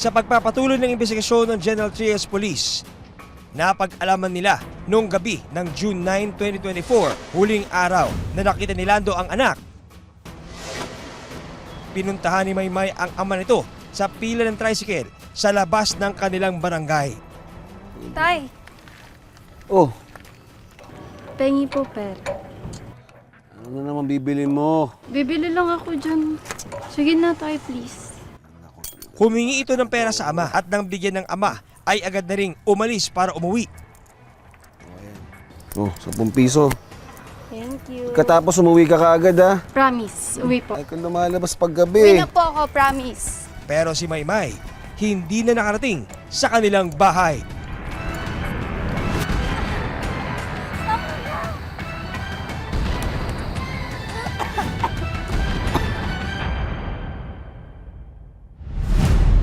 Sa pagpapatuloy ng investigasyon ng General Trias Police, napag-alaman nila noong gabi ng June 9, 2024, huling araw na nakita ni Lando ang anak. Pinuntahan ni Maymay ang ama nito sa pila ng tricycle sa labas ng kanilang barangay. Tay, Oh, pengi po pera. ano naman bibili mo? Bibili lang ako dyan. Sige na tay, please. Humingi ito ng pera sa ama at nang bigyan ng ama ay agad na ring umalis para umuwi. Oh, 10 piso. Thank you. Katapos umuwi ka kaagad ha. Promise, uwi po. Ay kung lumalabas Uwi paggabi. na po ako, promise. Pero si Maymay hindi na nakarating sa kanilang bahay.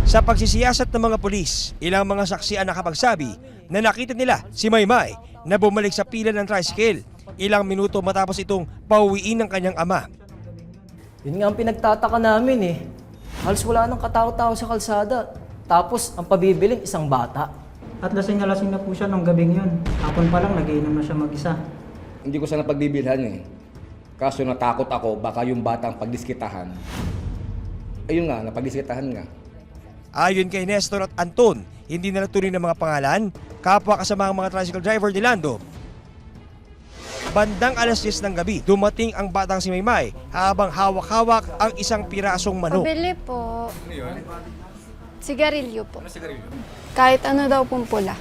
Sa pagsisiyasat ng mga pulis, ilang mga saksi ang nakapagsabi na nakita nila si Maymay na bumalik sa pila ng tricycle ilang minuto matapos itong pauwiin ng kanyang ama. Yun nga ang pinagtataka namin eh. Halos wala nang katao-tao sa kalsada. Tapos ang pabibiling isang bata. At lasing na po siya nung gabing yun. Hapon pa lang, nagiinom na siya mag-isa. Hindi ko sana pagbibilhan eh. Kaso natakot ako, baka yung batang pagdiskitahan. Ayun nga, napagdiskitahan nga. Ayon kay Nestor at Anton, hindi na natuloy ng mga pangalan, kapwa kasama ang mga tricycle driver ni Lando. Bandang alas 10 ng gabi, dumating ang batang si Maymay habang hawak-hawak ang isang pirasong manok. Pabili po. Sigarilyo po. Kahit ano daw pong pula.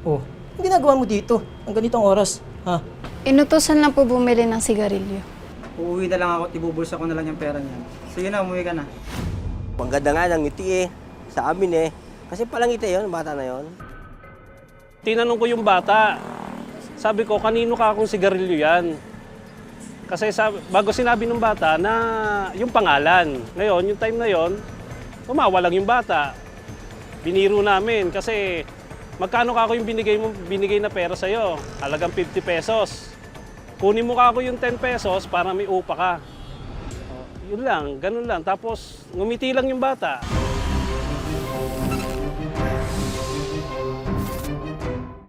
Oh, ang ginagawa mo dito? Ang ganitong oras, ha? Inutusan lang po bumili ng sigarilyo. Uuwi na lang ako at ibubulsa ko na lang yung pera niya. Sige na, umuwi ka na. Ang ganda nga ng ngiti sa amin Kasi palang ngiti yun, bata na yon. Tinanong ko yung bata, sabi ko, kanino ka akong sigarilyo yan? Kasi bago sinabi ng bata na yung pangalan. Ngayon, yung time na yon, umawa lang yung bata. Biniro namin kasi magkano ka ako yung binigay na pera sa'yo? Halagang 50 pesos. Kunin mo ka ako yung 10 pesos para may upa ka. Yun lang, ganun lang. Tapos ngumiti lang yung bata.